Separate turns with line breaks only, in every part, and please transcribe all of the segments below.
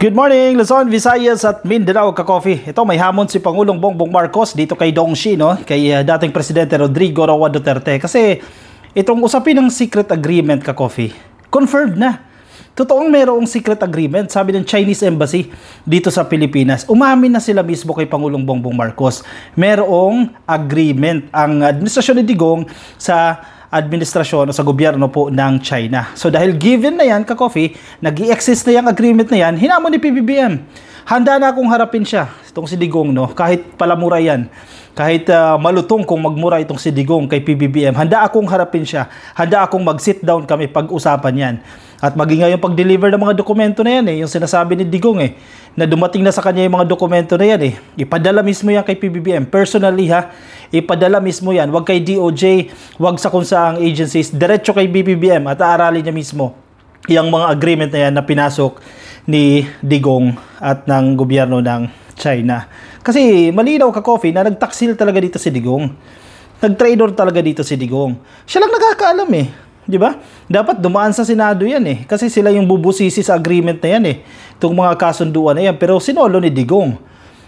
Good morning, Luzon, Visayas at Mindanao, ka-coffee. Ito, may hamon si Pangulong Bongbong Marcos dito kay Dong Xi, no? Kay dating Presidente Rodrigo Roa Duterte. Kasi itong usapin ng secret agreement, ka-coffee, confirmed na. Totoong mayroong secret agreement, sabi ng Chinese Embassy dito sa Pilipinas. Umamin na sila mismo kay Pangulong Bongbong Marcos. Mayroong agreement ang administrasyon ni Digong sa administrasyon o sa gobyerno po ng China. So dahil given na yan, ka-coffee, nag-i-exist na yung agreement na yan, hinamon ni PBBM. Handa na akong harapin siya, itong si Digong, no? Kahit palamura yan, kahit malutong kung magmura itong si Digong kay PBBM, handa akong harapin siya, handa akong mag-sit down kami pag-usapan yan. At maging nga yung pag-deliver ng mga dokumento na yan, yung sinasabi ni Digong na dumating na sa kanya yung mga dokumento na yan ipadala mismo yan kay PBBM. Personally ipadala mismo yan, wag kay DOJ, wag sa kung saang agencies, diretso kay PBBM at aaralin niya mismo yung mga agreement na yan na pinasok ni Digong at ng gobyerno ng China. Kasi malinaw, ka-coffee, na nagtaksil talaga dito si Digong. Nag-trader talaga dito si Digong. Siya lang nakakaalam di ba? Dapat dumaan sa Senado yan kasi sila yung bubusisi sa agreement na yan itong mga kasunduan na yan, pero sinolo ni Digong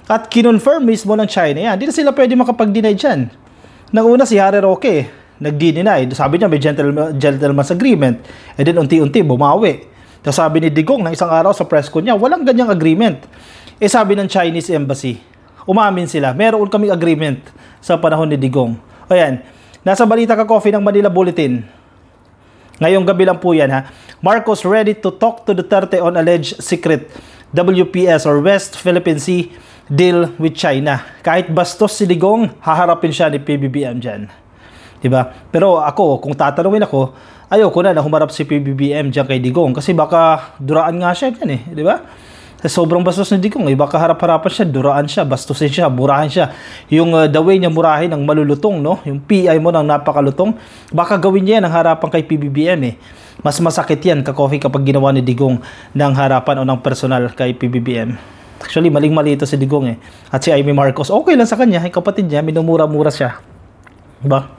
at kinonfirm mismo ng China yan. Hindi na sila pwede makapag-deny dyan. Nanguna si Harry Roque nag-deny, sabi niya may gentleman's agreement, and then unti-unti bumawi. Tapos sabi ni Digong ng isang araw sa press con niya, walang ganyang agreement. Sabi ng Chinese Embassy, umamin sila, meron kaming agreement sa panahon ni Digong. Ayan, nasa balita, ka-coffee, ng Manila Bulletin. Ngayong gabi lang po yan, Marcos ready to talk to Duterte on alleged secret WPS or West Philippine Sea deal with China. Kahit bastos si Digong, haharapin siya ni PBBM dyan. Diba? Pero ako, kung tatanungin ako, ayoko na humarap si PBBM dyan kay Digong kasi baka duraan nga siya dyan diba? Sobrang bastos ni Digong baka harap-harapan siya, duraan siya, bastusin siya, murahin siya. Yung the way niya murahin ng malulutong, no? Yung PI mo ng napakalutong, baka gawin niya yan ang harapan kay PBBM Mas masakit yan, ka-coffee, kapag ginawa ni Digong ng harapan o ng personal kay PBBM. Actually, maling-mali ito si Digong At si Amy Marcos, okay lang sa kanya, kapatid niya, minumura-mura siya. Diba?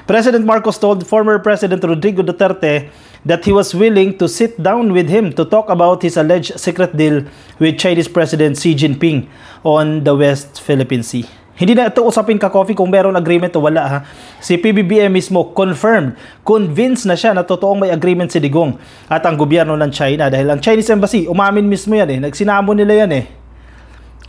President Marcos told former President Rodrigo Duterte that he was willing to sit down with him to talk about his alleged secret deal with Chinese President Xi Jinping on the West Philippine Sea. Hindi na ito usapin, ka-coffee, kung meron agreement o wala Si PBBM mismo confirmed, convinced na siya na totoong may agreement si Digong at ang gobyerno ng China dahil ang Chinese Embassy, umamin mismo yan nagsinamo nila yan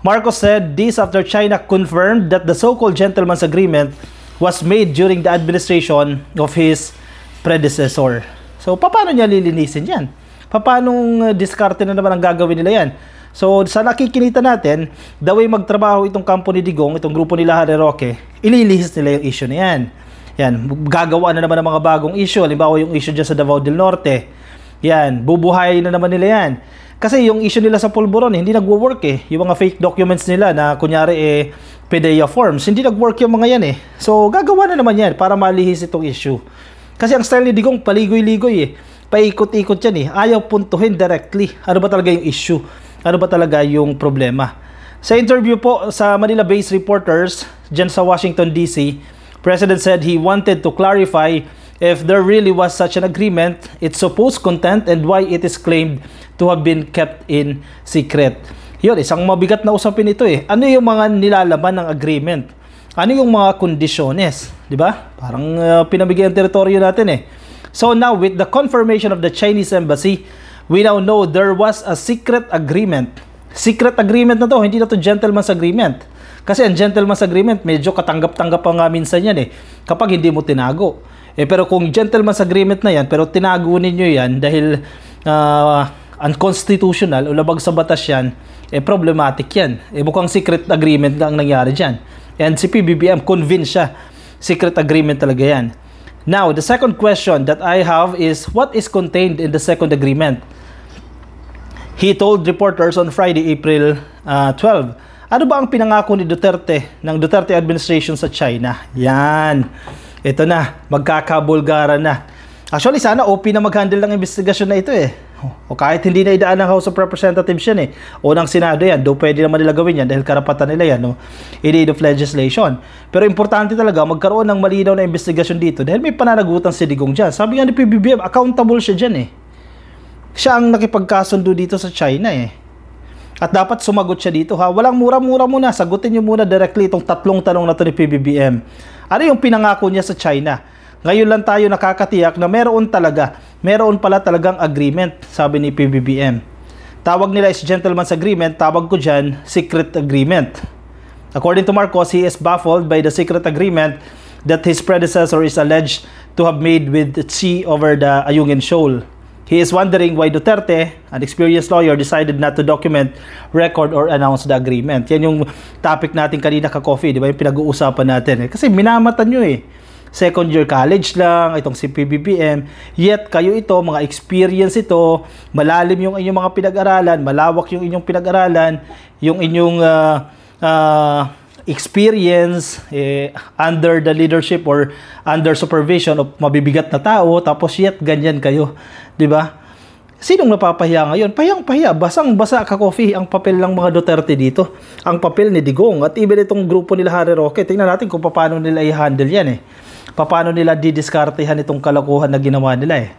Marcos said this after China confirmed that the so-called gentleman's agreement was made during the administration of his predecessor. So, paano niya lilinisin yan? Paano diskarte na naman ang gagawin nila yan? So, sa nakikinita natin, the way magtrabaho itong kampo ni Digong, itong grupo nila Harry Roque, ililihis nila yung issue na yan. Yan, gagawa na naman ng mga bagong issue. Halimbawa yung issue dyan sa Davao del Norte. Yan, bubuhayin na naman nila yan. Kasi yung issue nila sa Pulburon, hindi nagwo-work Yung mga fake documents nila na kunyari PDEA forms, hindi nag-work yung mga yan So, gagawa na naman yan para malihis itong issue. Kasi ang style ni Digong, paligoy-ligoy paikot-ikot yan Ayaw puntuhin directly. Ano ba talaga yung issue? Ano ba talaga yung problema? Sa interview po sa Manila-based reporters dyan sa Washington, D.C., President said he wanted to clarify if there really was such an agreement, its supposed content, and why it is claimed to have been kept in secret. Yun, isang mabigat na usapin ito Ano yung mga nilalaman ng agreement? Ano yung mga kondisyones? Diba? Parang pinabigyan ang teritoryo natin So now, with the confirmation of the Chinese Embassy, we now know there was a secret agreement. Secret agreement na to, hindi na to gentleman's agreement. Kasi ang gentleman's agreement, medyo katanggap-tanggap pa nga minsan yan kapag hindi mo tinago. Pero kung gentleman's agreement na yan, pero tinago ninyo yan dahil unconstitutional o labag sa batas yan, problematic yan. Mukhang secret agreement na ang nangyari dyan. And si PBBM, convinced siya, secret agreement talaga yan. Now, the second question that I have is, what is contained in the second agreement? He told reporters on Friday, April 12. Ano ba ang pinangako ni Duterte, ng Duterte administration sa China? Yan. Ito na, magkakabulgaran na. Actually, sana OP na mag-handle ng investigasyon na ito O kahit hindi na idaan ng House of Representatives yan o ng Senado yan, do pwede naman nila gawin yan dahil karapatan nila yan in aid of legislation. Pero importante talaga magkaroon ng malinaw na investigasyon dito dahil may pananagutan si Digong dyan. Sabi nga ni PBBM, accountable siya dyan Siya ang nakipagkasundo dito sa China At dapat sumagot siya dito ha. Walang mura-mura muna. Sagutin niyo muna directly itong tatlong tanong na to ni PBBM. Ano yung pinangako niya sa China? Ngayon lang tayo nakakatiyak na meron pala talagang agreement, sabi ni PBBM. Tawag nila is gentleman's agreement, tawag ko dyan, secret agreement. According to Marcos, he is baffled by the secret agreement that his predecessor is alleged to have made with Xi over the Ayungin Shoal. He is wondering why Duterte, an experienced lawyer, decided not to document, record, or announce the agreement. Yan yung topic natin kanina ka-coffee, di ba? Yung pinag-uusapan natin. Kasi minamatan nyo eh. Second year college lang, itong si PBBM. Yet kayo ito, mga experience ito, malalim yung inyong mga pinag-aralan, malawak yung inyong pinag-aralan, yung inyong experience under the leadership or under supervision of mabibigat na tao, tapos yet ganyan kayo, 'di ba? Sinong napapahiya ngayon? Pahiyang-pahiya, basang-basa ka-coffee ang papel ng mga Duterte dito. Ang papel ni Digong at even itong grupo nila Harry Roque. Tingnan natin kung paano nila i-handle yan Paano nila didiskartehan itong kalokohan na ginawa nila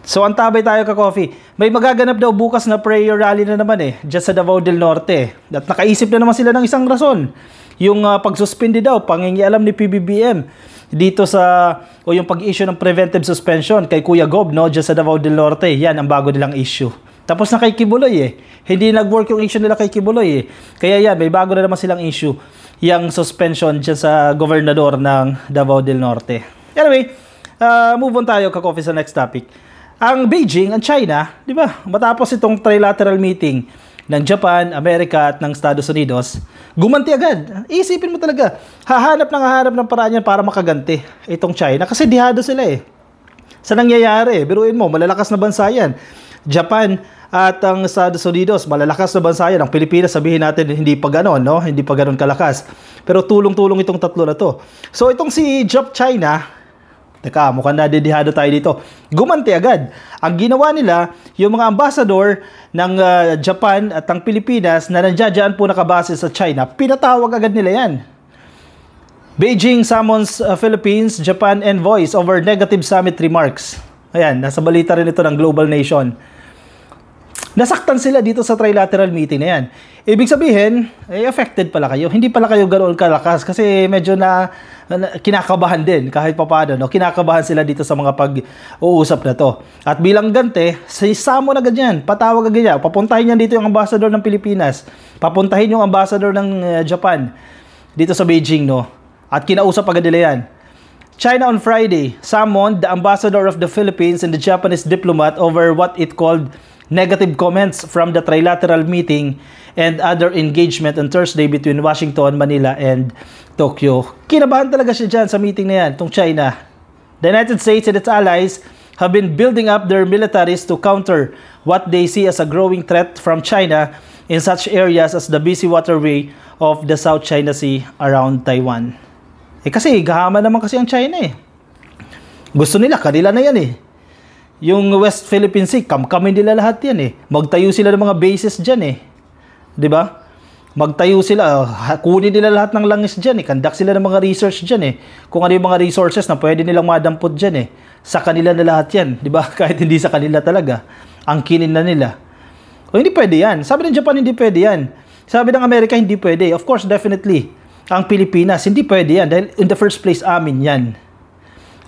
So, antabay tayo ka-coffee. May magaganap daw bukas na prayer rally na naman dyan sa Davao del Norte. At nakaisip na naman sila ng isang rason. Yung pagsuspindi daw, pangingialam ni PBBM dito yung pag-issue ng preventive suspension kay Kuya Gob, dyan sa Davao del Norte. Yan ang bago nilang issue. Tapos na kay Kibuloy Hindi nag-work yung issue nila kay Kibuloy Kaya yan, may bago na naman silang issue. Yung suspension dyan sa gobernador ng Davao del Norte. Anyway, move on tayo ka-coffee sa next topic. Ang Beijing, ang China, di ba? Matapos itong trilateral meeting ng Japan, Amerika at ng Estados Unidos, gumanti agad. Isipin mo talaga, hahanap ng paraan yan para makaganti itong China kasi dihado sila Sa nangyayari, biruin mo, malalakas na bansa yan. Japan at ang Estados Unidos, malalakas na bansa yan. Ang Pilipinas, sabihin natin, hindi pa ganon, Hindi pa ganon kalakas. Pero tulong-tulong itong tatlo na to. So itong si China, teka, mukhang nadidihado tayo dito. Gumanti agad. Ang ginawa nila, yung mga ambassador ng Japan at ng Pilipinas na nandiyan po nakabase sa China, pinatawag agad nila yan. Beijing summons Philippines, Japan envoys over negative summit remarks. Ayan, nasa balita rin ito ng Global Nation. Nasaktan sila dito sa trilateral meeting na yan. Ibig sabihin, affected pala kayo. Hindi pala kayo ganoon kalakas kasi medyo na kinakabahan din kahit papaano. Kinakabahan sila dito sa mga pag-uusap na to. At bilang gante, sisamo na ganyan. Patawag agad yan. Papuntahin yan dito yung ambassador ng Pilipinas. Papuntahin yung ambassador ng Japan dito sa Beijing, At kinausap agad nila yan. China on Friday summoned the ambassador of the Philippines and the Japanese diplomat over what it called negative comments from the trilateral meeting and other engagement on Thursday between Washington, Manila, and Tokyo. Kinabahan talaga siya dyan sa meeting na yan, itong China. The United States and its allies have been building up their militaries to counter what they see as a growing threat from China in such areas as the busy waterway of the South China Sea around Taiwan. Kasi gahama naman kasi ang China Gusto nila, kanila na yan Yung West Philippine Sea, kamkamin nila lahat yan Magtayo sila ng mga bases dyan 'Di ba? Magtayo sila, kunin nila lahat ng langis dyan Conduct sila ng mga research dyan Kung ano yung mga resources na pwede nilang madampot dyan Sa kanila na lahat yan, 'di ba? Kahit hindi sa kanila talaga. Angkinin na nila. O hindi pwede yan. Sabi ng Japan, hindi pwede yan. Sabi ng Amerika, hindi pwede. Of course, definitely. Ang Pilipinas, hindi pwede yan. Dahil in the first place, amin yan.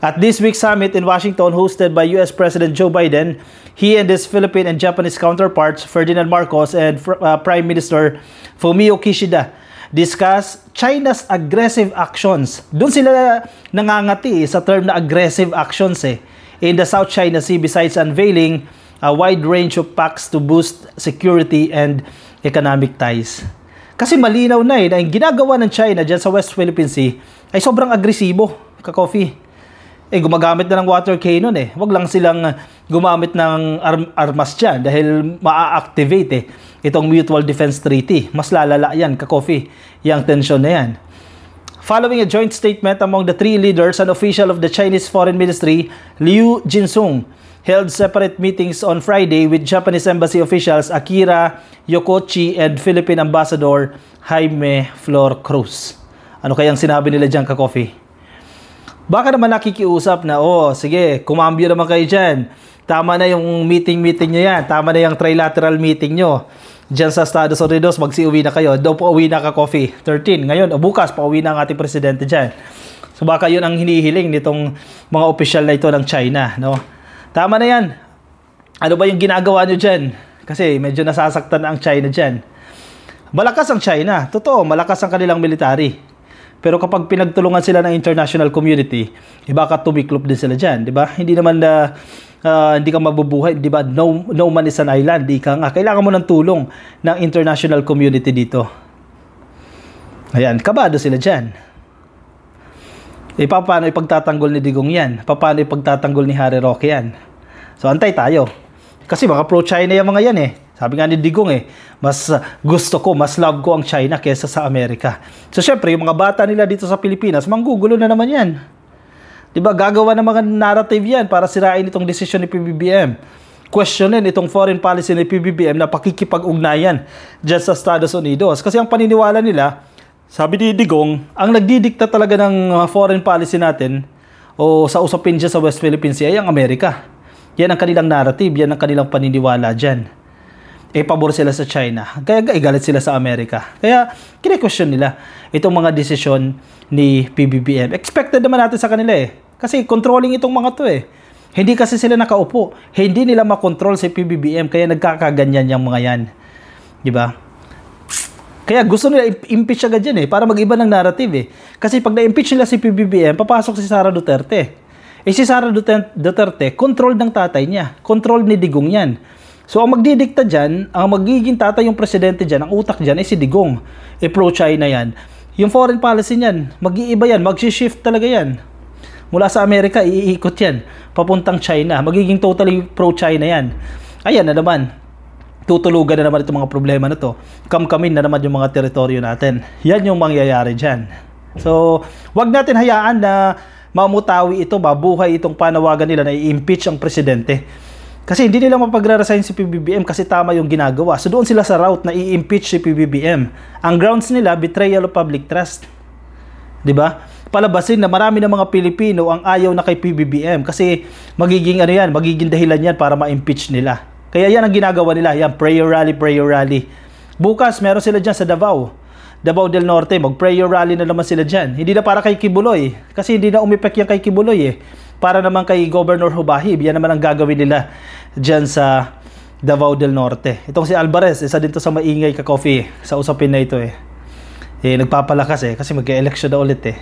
At this week's summit in Washington hosted by US President Joe Biden, he and his Philippine and Japanese counterparts, Ferdinand Marcos and Prime Minister Fumio Kishida, discuss China's aggressive actions. Doon sila nangangati sa term na aggressive actions in the South China Sea besides unveiling a wide range of pacts to boost security and economic ties. Kasi malinaw na na yung ginagawa ng China dyan sa West Philippine Sea ay sobrang agresibo, ka-coffee. Gumagamit na ng water cannon Wag lang silang gumamit ng armas dyan dahil maa-activate itong Mutual Defense Treaty. Mas lalala yan, ka-coffee, yung tension na yan. Following a joint statement among the three leaders, an official of the Chinese Foreign Ministry, Liu Jinsung, held separate meetings on Friday with Japanese embassy officials Akira Yokochi and Philippine Ambassador Jaime Flor Cruz. Ano kayang sinabi nila dyan, ka-coffee? Baka naman nakikiusap na, sige, kumambyo naman kayo dyan. Tama na yung meeting nyo yan. Tama na yung trilateral meeting nyo. Diyan sa Estados Unidos, magsiuwi na kayo. Daw po uwi na ka-coffee. 13. Ngayon, o bukas, pauwi na ang ating presidente dyan. So baka yun ang hinihiling nitong mga opisyal na ito ng China, no? Tama na yan. Ano ba yung ginagawa nyo dyan? Kasi medyo nasasaktan na ang China dyan. Malakas ang China. Totoo, malakas ang kanilang military. Pero kapag pinagtulungan sila ng international community, baka tumiklop din sila dyan, di ba? Hindi naman hindi ka mabubuhay, di ba? No man is an island, di ka nga. Kailangan mo ng tulong ng international community dito. Ayan, kabado sila dyan. Paano ipagtatanggol ni Digong yan? Paano ipagtatanggol ni Harry Roque yan? So, antay tayo. Kasi mga pro-China yung mga yan eh. Sabi nga ni Digong eh, mas gusto ko, mas love ko ang China kesa sa Amerika. So, syempre, yung mga bata nila dito sa Pilipinas, manggugulo na naman yan. Diba, gagawa ng mga narrative yan para sirain itong desisyon ni PBBM. Questionin itong foreign policy ni PBBM na pakikipag-ugnayan dyan sa Estados Unidos. Kasi ang paniniwala nila, sabi ni Digong, ang nagdidikta talaga ng foreign policy natin o sa usapin dyan sa West Philippine Sea ay ang Amerika. Yan ang kanilang narrative, yan ang kanilang paniniwala dyan. Pabor sila sa China. Kaya galit sila sa Amerika. Kaya kine-question nila itong mga desisyon ni PBBM. Expected naman natin sa kanila eh. Kasi controlling itong mga to eh. Hindi kasi sila nakaupo. Hindi nila makontrol si PBBM kaya nagkakaganyan yung mga yan. Diba? Kaya gusto nila impeach agad yan eh para mag-iba ng narrative eh. Kasi pag na-impeach nila si PBBM, papasok si Sara Duterte. Si Sara Duterte, control ng tatay niya. Control ni Digong yan. So, ang magdidikta dyan, ang magiging tatay yung presidente dyan, ang utak dyan ay si Digong. Pro-China yan. Yung foreign policy niyan, mag-iiba yan, mag-shift talaga yan. Mula sa Amerika, iikot yan. Papuntang China, magiging totally pro-China yan. Ayan na naman. Tutulugan na naman itong mga problema na to. Kamkamin na naman yung mga teritoryo natin. Yan yung mangyayari dyan. So, wag natin hayaan na mamutawi ito, mabuhay itong panawagan nila na i-impeach ang presidente. Kasi hindi nila mapagre-resign si PBBM kasi tama yung ginagawa. So doon sila sa route na i-impeach si PBBM. Ang grounds nila, betrayal of public trust. 'Di ba? Palabasin na marami ng mga Pilipino ang ayaw na kay PBBM kasi magiging magiging dahilan yan para ma-impeach nila. Kaya yan ang ginagawa nila, yan prayer rally. Bukas meron sila diyan sa Davao del Norte, mag-prayer rally na naman sila dyan. Hindi na para kay Kibuloy. Kasi hindi na umipek yan kay Kibuloy eh. Para naman kay Governor Hubahib. Yan naman ang gagawin nila dyan sa Davao del Norte. Itong si Alvarez, isa dito sa maingay ka-coffee sa usapin na ito eh. Nagpapalakas eh. Kasi mag-election na ulit eh.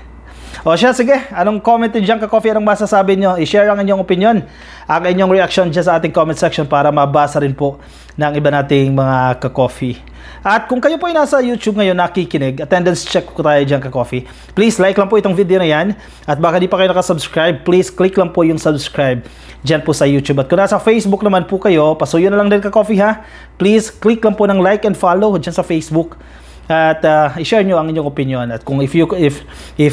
O siya, sige. Anong comment dyan ka-coffee? Anong masasabi nyo? I-share ang inyong opinion. Ang inyong reaction dyan sa ating comment section para mabasa rin po ng iba nating mga ka-coffee. At kung kayo po ay nasa YouTube ngayon nakikinig, attendance check ko tayo dyan ka-coffee. Please like lang po itong video na yan. At baka di pa kayo nakasubscribe, please click lang po yung subscribe dyan po sa YouTube. At kung nasa Facebook naman po kayo, pasuyo na lang din ka-coffee ha. Please click lang po ng like and follow dyan sa Facebook. At i-share nyo ang inyong opinion. At kung if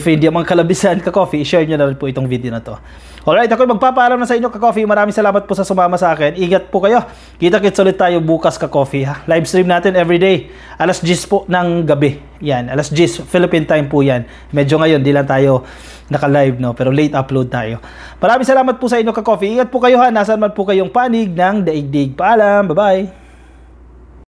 hindi mang kalabisan ka-coffee, i-share nyo na rin po itong video na to. Alright, ako magpapaalam na sa inyo ka-coffee. Maraming salamat po sa sumama sa akin. Ingat po kayo. Kita-kits ulit tayo bukas ka-coffee ha. Live stream natin everyday. Alas 10 po ng gabi. Yan, alas 10 Philippine time po yan. Medyo ngayon, di lang tayo naka-live no, pero late upload tayo. Maraming salamat po sa inyo ka-coffee. Ingat po kayo ha. Nasaan man po kayong panig ng daigdig. Paalam. Bye-bye.